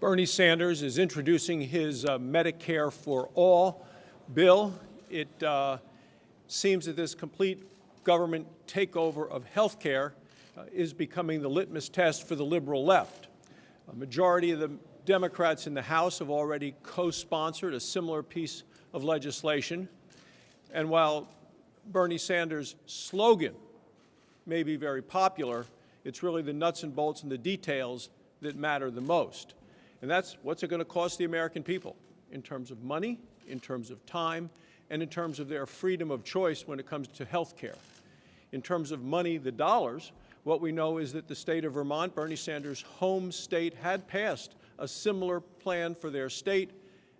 Bernie Sanders is introducing his Medicare for All bill. It seems that this complete government takeover of health care is becoming the litmus test for the liberal left. A majority of the Democrats in the House have already co-sponsored a similar piece of legislation. And while Bernie Sanders' slogan may be very popular, it's really the nuts and bolts and the details that matter the most. And that's what's it going to cost the American people in terms of money, in terms of time, and in terms of their freedom of choice when it comes to health care. In terms of money, the dollars, what we know is that the state of Vermont, Bernie Sanders' home state, had passed a similar plan for their state,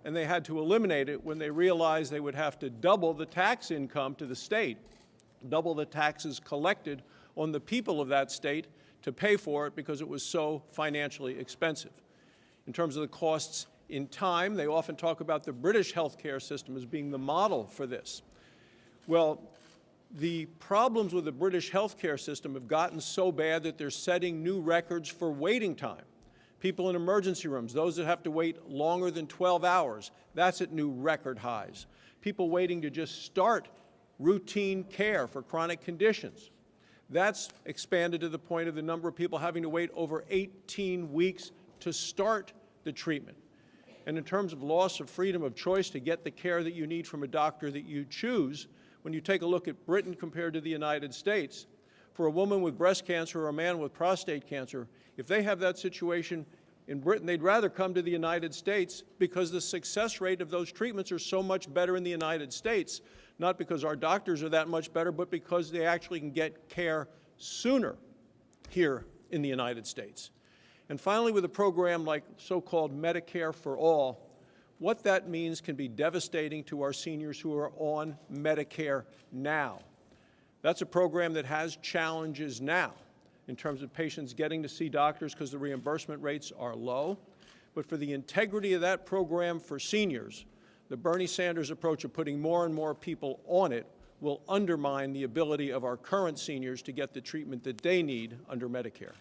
and they had to eliminate it when they realized they would have to double the tax income to the state, double the taxes collected on the people of that state to pay for it because it was so financially expensive. In terms of the costs in time, they often talk about the British healthcare system as being the model for this. Well, the problems with the British healthcare system have gotten so bad that they're setting new records for waiting time. People in emergency rooms, those that have to wait longer than 12 hours, that's at new record highs. People waiting to just start routine care for chronic conditions. That's expanded to the point of the number of people having to wait over 18 weeks to start the treatment. And in terms of loss of freedom of choice to get the care that you need from a doctor that you choose, when you take a look at Britain compared to the United States, for a woman with breast cancer or a man with prostate cancer, if they have that situation in Britain, they'd rather come to the United States because the success rate of those treatments are so much better in the United States, not because our doctors are that much better, but because they actually can get care sooner here in the United States. And finally, with a program like so-called Medicare for All, what that means can be devastating to our seniors who are on Medicare now. That's a program that has challenges now in terms of patients getting to see doctors because the reimbursement rates are low. But for the integrity of that program for seniors, the Bernie Sanders approach of putting more and more people on it will undermine the ability of our current seniors to get the treatment that they need under Medicare.